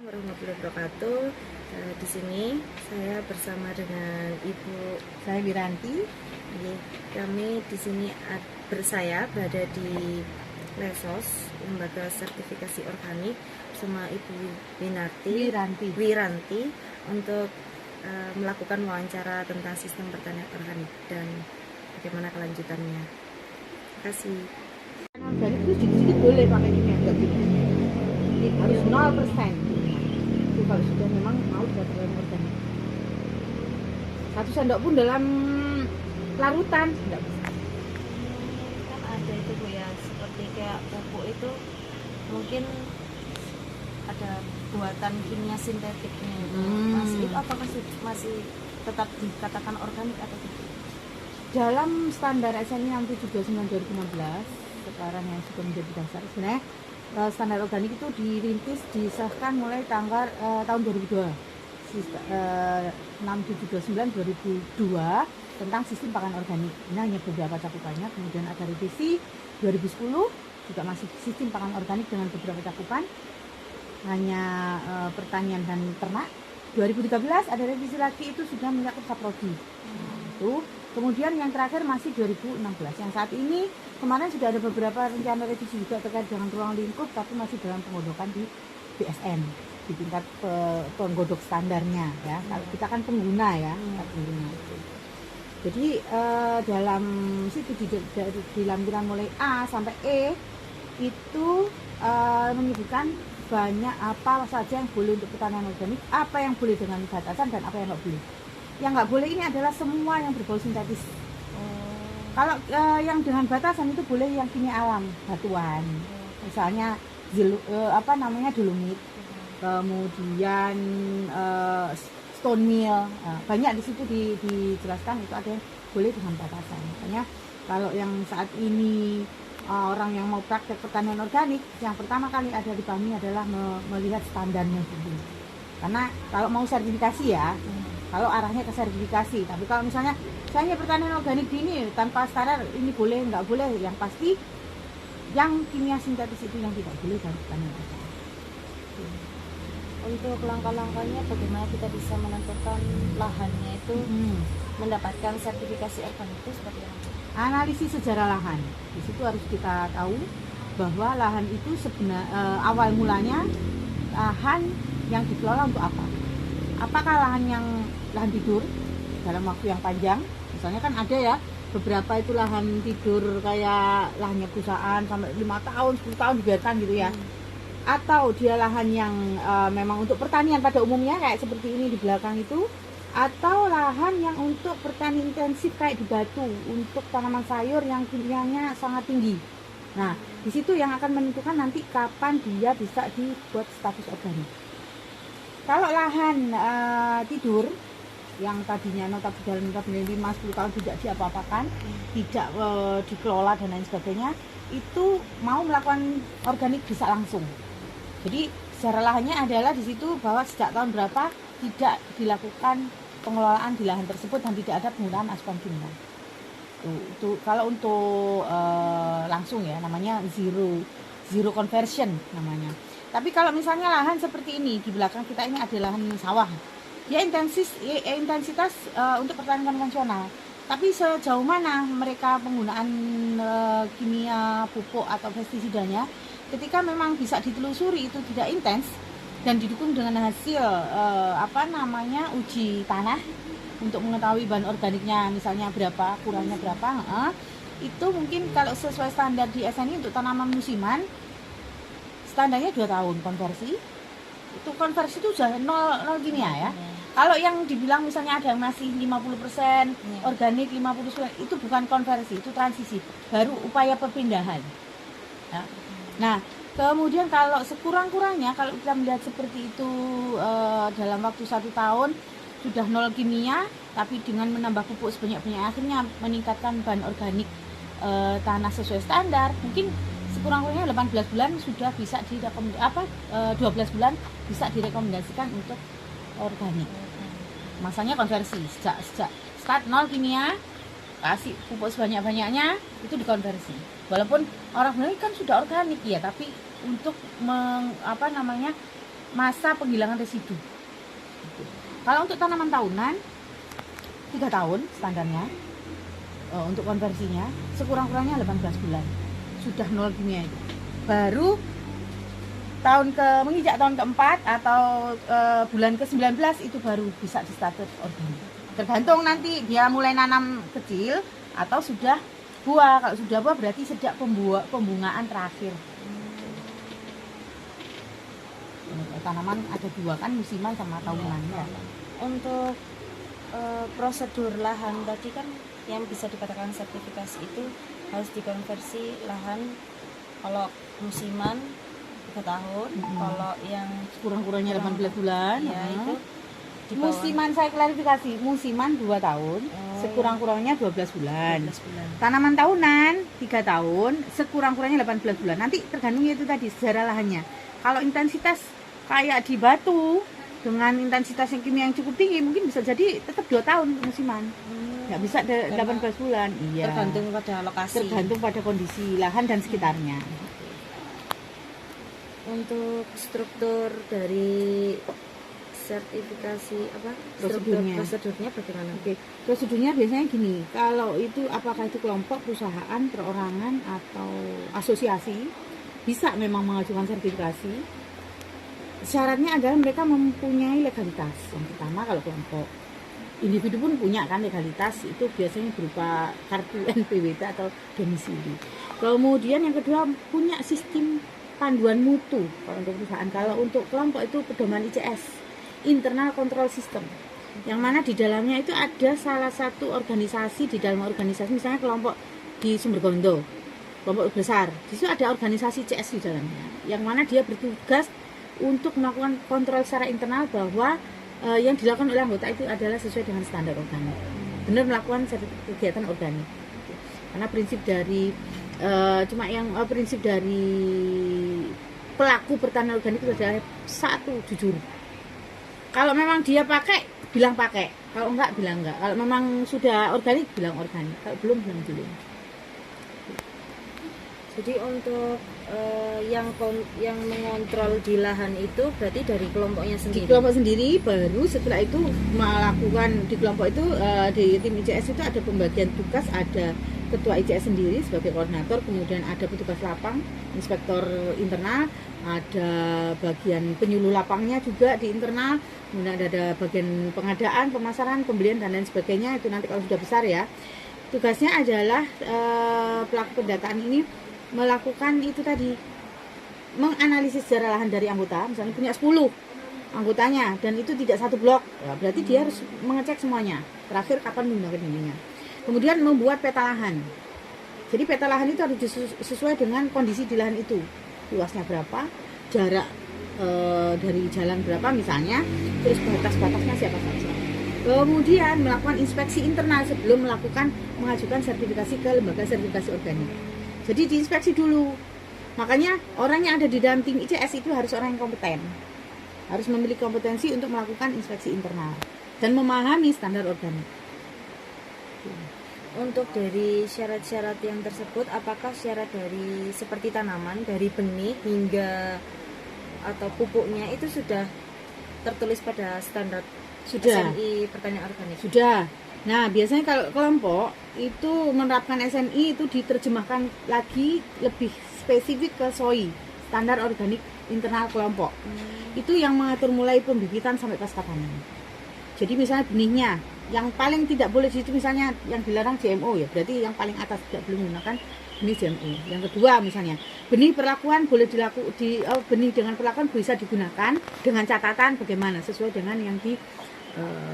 Warahmatullahi wabarakatuh. Di sini saya bersama dengan Ibu Saya Wiranti. Kami di sini saya berada di Lesos, Lembaga Sertifikasi Organik, sama Ibu Wiranti untuk melakukan wawancara tentang sistem pertanian organik dan bagaimana kelanjutannya. Terima kasih. Organik itu sedikit-sedikit boleh pakai kimia, enggak gitu. Harus 0%. Itu kalau sudah memang mau dilakukan organik. 1 sendok pun dalam larutan enggak bisa. Kan ada itu Bu ya, seperti kayak pupuk itu mungkin ada buatan kimia sintetiknya. Itu apakah masih tetap dikatakan organik atau tidak? Dalam standar SNI 679/2016 sekarang yang sudah menjadi dasar, sebenarnya standar organik itu dirintis disahkan mulai tahun 2002, 6729/2002 tentang sistem pakan organik. Ini hanya beberapa cakupannya. Kemudian ada revisi 2010 juga masih sistem pakan organik dengan beberapa cakupan, hanya pertanian dan ternak. 2013 ada revisi lagi, itu sudah mencakup saprodi. Itu kemudian yang terakhir masih 2016. Yang saat ini kemarin sudah ada beberapa rencana revisi juga terkait dengan ruang lingkup, tapi masih dalam penggodokan di BSN di tingkat penggodok standarnya ya. Kalau kita kan pengguna ya, pengguna. Jadi dalam situ di lampiran mulai A sampai E itu menyebutkan banyak apa saja yang boleh untuk pertanian organik, apa yang boleh dengan batasan dan apa yang nggak boleh. Yang nggak boleh ini adalah semua yang berbau sintetis. Kalau yang dengan batasan itu boleh yang kimia alam, batuan, misalnya dolomit, kemudian stone meal, banyak di situ dijelaskan itu ada yang boleh dengan batasan. Makanya kalau yang saat ini orang yang mau praktek pertanian organik, yang pertama kali ada dipahami adalah melihat standarnya dulu. Karena kalau mau sertifikasi ya, kalau arahnya ke sertifikasi. Tapi kalau misalnya pertanian organik ini tanpa standar, ini boleh nggak boleh, yang pasti yang kimia sintetis itu yang tidak boleh dalam pertanian organik. Untuk langkah-langkahnya bagaimana kita bisa menentukan lahannya itu mendapatkan sertifikasi organik itu seperti apa? Analisis sejarah lahan. Di situ harus kita tahu bahwa lahan itu sebenarnya awal mulanya lahan yang dikelola untuk apa? Apakah lahan tidur dalam waktu yang panjang? Misalnya kan ada ya beberapa itu lahan tidur kayak lahannya perusahaan sampai 5 tahun, 10 tahun dibiarkan gitu ya. Atau dia lahan yang memang untuk pertanian pada umumnya kayak seperti ini di belakang itu, atau lahan yang untuk pertanian intensif kayak di Batu untuk tanaman sayur yang kimianya sangat tinggi. Nah, di situ yang akan menentukan nanti kapan dia bisa dibuat status organik. Kalau lahan tidur yang tadinya notabene 5-10 tahun tidak diapa-apakan, tidak dikelola dan lain sebagainya, itu mau melakukan organik bisa langsung. Jadi secara lahannya adalah di situ bahwa sejak tahun berapa tidak dilakukan pengelolaan di lahan tersebut dan tidak ada penggunaan asupan kimia. Itu kalau untuk langsung ya, namanya zero conversion namanya. Tapi kalau misalnya lahan seperti ini di belakang kita ini ada lahan sawah, dia intensitas untuk pertanian konvensional. Tapi sejauh mana mereka penggunaan kimia, pupuk atau pestisidanya, ketika memang bisa ditelusuri itu tidak intens dan didukung dengan hasil uji tanah untuk mengetahui bahan organiknya misalnya berapa, kurangnya berapa, itu mungkin kalau sesuai standar di SNI untuk tanaman musiman standarnya 2 tahun konversi. Itu konversi itu sudah 0 kimia ya. Kalau yang dibilang misalnya ada yang masih 50% organik, 50% itu bukan konversi, itu transisi, baru upaya perpindahan ya. Nah, kemudian kalau sekurang-kurangnya kalau kita melihat seperti itu dalam waktu 1 tahun sudah 0 kimia, tapi dengan menambah pupuk sebanyak-banyaknya akhirnya meningkatkan bahan organik tanah sesuai standar, mungkin sekurang-kurangnya 18 bulan sudah bisa 12 bulan bisa direkomendasikan untuk organik. Masanya konversi sejak start 0 kimia, kasih pupuk sebanyak-banyaknya, itu dikonversi. Walaupun orang bilang kan sudah organik ya, tapi untuk masa penghilangan residu. Kalau untuk tanaman tahunan 3 tahun standarnya. Untuk konversinya sekurang-kurangnya 18 bulan sudah nol kimia itu. Baru menginjak tahun keempat atau bulan ke-19 itu baru bisa di status organik. Tergantung nanti dia mulai nanam kecil atau sudah buah. Kalau sudah buah berarti sejak pembungaan terakhir. Tanaman ada 2 kan, musiman sama tahunan ya. Untuk prosedur lahan tadi kan yang bisa dikatakan sertifikasi itu harus dikonversi lahan kalau musiman 3 tahun, kalau yang kurang-kurangnya 18 bulan ya itu di bawah musiman, saya klarifikasi, musiman 2 tahun, sekurang-kurangnya 12 bulan. 12 bulan. Tanaman tahunan 3 tahun, sekurang-kurangnya 18 bulan. Nanti tergantung itu tadi sejarah lahannya. Kalau intensitas kayak di Batu dengan intensitas yang kimia yang cukup tinggi, mungkin bisa jadi tetap 2 tahun musiman. Nggak bisa 18 bulan. Iya. Tergantung pada lokasi. Tergantung pada kondisi lahan dan sekitarnya. Untuk struktur dari sertifikasi prosedurnya bagaimana? Oke, prosedurnya biasanya gini. Kalau itu apakah itu kelompok, perusahaan, perorangan atau asosiasi, bisa memang mengajukan sertifikasi. Syaratnya adalah mereka mempunyai legalitas. Yang pertama kalau kelompok, individu pun punya kan legalitas, itu biasanya berupa kartu NPWP atau domisili. Kemudian yang kedua punya sistem panduan mutu kalau untuk perusahaan. Kalau untuk kelompok itu pedoman ICS, Internal Control System, yang mana di dalamnya itu ada salah satu organisasi. Di dalam organisasi misalnya kelompok di Sumbergondo, kelompok besar, di situ ada organisasi ICS di dalamnya, yang mana dia bertugas untuk melakukan kontrol secara internal bahwa yang dilakukan oleh anggota itu adalah sesuai dengan standar organik, benar melakukan kegiatan organik. Karena prinsip dari prinsip dari pelaku pertanian organik itu adalah satu, jujur. Kalau memang dia pakai, bilang pakai. Kalau enggak, bilang enggak. Kalau memang sudah organik, bilang organik. Kalau belum, bilang belum. Jadi untuk yang mengontrol di lahan itu berarti dari kelompoknya sendiri. Di kelompok sendiri, baru setelah itu melakukan di kelompok itu, di tim ICS itu ada pembagian tugas, ada ketua ICS sendiri sebagai koordinator, kemudian ada petugas lapang, inspektor internal, ada bagian penyuluh lapangnya juga di internal, kemudian ada bagian pengadaan, pemasaran, pembelian dan lain sebagainya. Itu nanti kalau sudah besar ya. Tugasnya adalah pelaku pendataan ini melakukan itu tadi, menganalisis sejarah lahan dari anggota. Misalnya punya 10 anggotanya dan itu tidak satu blok, ya, berarti dia harus mengecek semuanya, terakhir kapan menggunakan ininya. Kemudian membuat peta lahan. Jadi peta lahan itu harus sesuai dengan kondisi di lahan itu, luasnya berapa, jarak dari jalan berapa misalnya, terus batas-batasnya siapa saja. Kemudian melakukan inspeksi internal sebelum mengajukan sertifikasi ke lembaga sertifikasi organik. Jadi diinspeksi dulu. Makanya orang yang ada di dalam tim ICS itu harus orang yang kompeten, harus memiliki kompetensi untuk melakukan inspeksi internal dan memahami standar organik. Untuk dari syarat-syarat yang tersebut, apakah syarat dari seperti tanaman, dari benih hingga atau pupuknya itu sudah tertulis pada standar SNI pertanian organik? Sudah. Nah, biasanya kalau kelompok itu menerapkan SNI itu diterjemahkan lagi lebih spesifik ke SOI, standar organik internal kelompok. Itu yang mengatur mulai pembibitan sampai pasca panen. Jadi misalnya benihnya, yang paling tidak boleh di situ misalnya yang dilarang GMO ya, berarti yang paling atas tidak boleh menggunakan benih GMO. Yang kedua misalnya, benih perlakuan boleh benih dengan perlakuan bisa digunakan dengan catatan bagaimana sesuai dengan yang di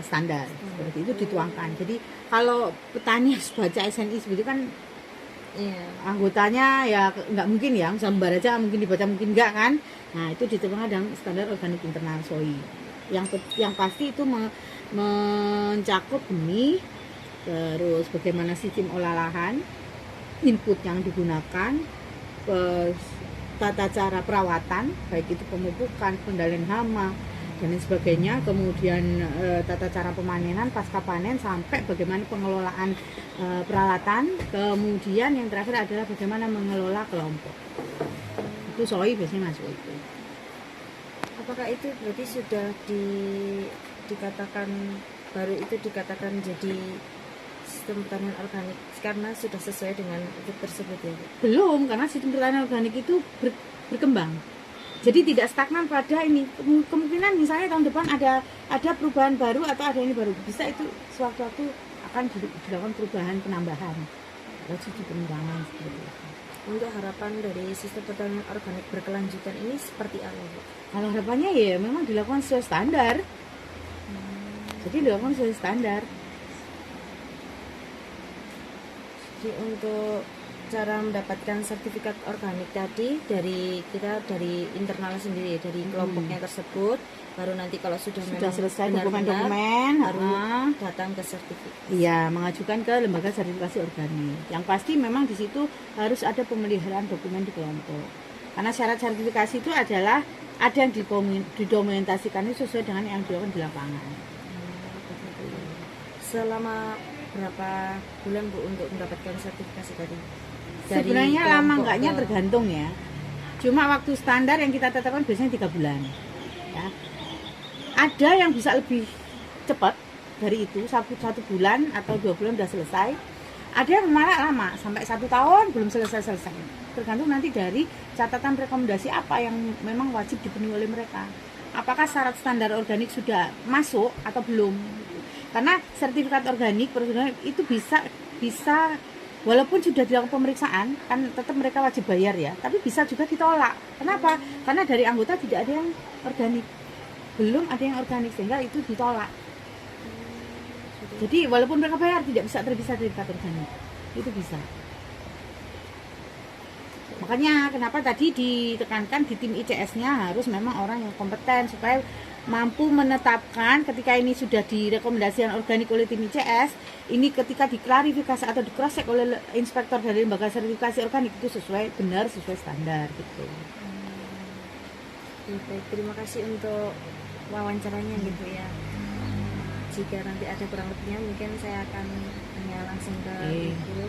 standar, seperti itu dituangkan. Jadi kalau petani harus baca SNI seperti itu kan, anggotanya ya nggak mungkin ya, sambar aja mungkin dibaca mungkin enggak kan. Nah itu dituangkan dengan standar organik internal SOI. Yang pasti itu mencakup benih, terus bagaimana sistem olah lahan, input yang digunakan, tata cara perawatan, baik itu pemupukan, pengendalian hama dan lain sebagainya, kemudian tata cara pemanenan pasca panen, sampai bagaimana pengelolaan peralatan, kemudian yang terakhir adalah bagaimana mengelola kelompok. Itu SOI biasanya masuk itu. Apakah itu berarti sudah dikatakan baru itu dikatakan jadi sistem pertanian organik karena sudah sesuai dengan itu tersebut ya Bu? Belum, karena sistem pertanian organik itu berkembang. Jadi tidak stagnan pada ini. Kemungkinan misalnya tahun depan ada perubahan baru atau ada ini baru. Bisa itu sewaktu-waktu akan dilakukan perubahan penambahan atau cuci pengembangan seperti itu. Untuk harapan dari sistem pertanian organik berkelanjutan ini seperti apa Bu? Kalau harapannya ya memang dilakukan sesuai standar. Jadi dilakukan sesuai standar. Jadi untuk cara mendapatkan sertifikat organik tadi dari kita dari internal sendiri dari kelompoknya tersebut, baru nanti kalau sudah memang Selesai benar-benar, dokumen-dokumen, baru datang ke sertifikat. iya, mengajukan ke lembaga sertifikasi organik. Yang pasti memang di situ harus ada pemeliharaan dokumen di kelompok. Karena syarat sertifikasi itu adalah ada yang didokumentasikan itu sesuai dengan yang dilakukan di lapangan. Selama berapa bulan Bu untuk mendapatkan sertifikasi tadi? Sebenarnya kelompok lama enggaknya ke- tergantung ya. Cuma waktu standar yang kita tetapkan biasanya 3 bulan. Ya. Ada yang bisa lebih cepat dari itu, satu bulan atau 2 bulan sudah selesai. Ada yang malah lama sampai 1 tahun belum selesai. Tergantung nanti dari catatan rekomendasi apa yang memang wajib dipenuhi oleh mereka. Apakah syarat standar organik sudah masuk atau belum? Karena sertifikat organik itu bisa walaupun sudah dilakukan pemeriksaan, kan tetap mereka wajib bayar ya, tapi bisa juga ditolak. Kenapa? Karena dari anggota tidak ada yang organik, belum ada yang organik, sehingga itu ditolak. Jadi walaupun mereka bayar tidak bisa terpisah sertifikat organik, itu bisa. Makanya kenapa tadi ditekankan di tim ICS-nya harus memang orang yang kompeten supaya mampu menetapkan ketika ini sudah direkomendasikan organik oleh tim ICS, ini ketika diklarifikasi atau di-cross check oleh inspektor dari lembaga sertifikasi organik itu sesuai standar gitu. Ya, baik, terima kasih untuk wawancaranya gitu ya. Jika nanti ada kurang lebihnya mungkin saya akan tanya langsung ke Oke. Ibu.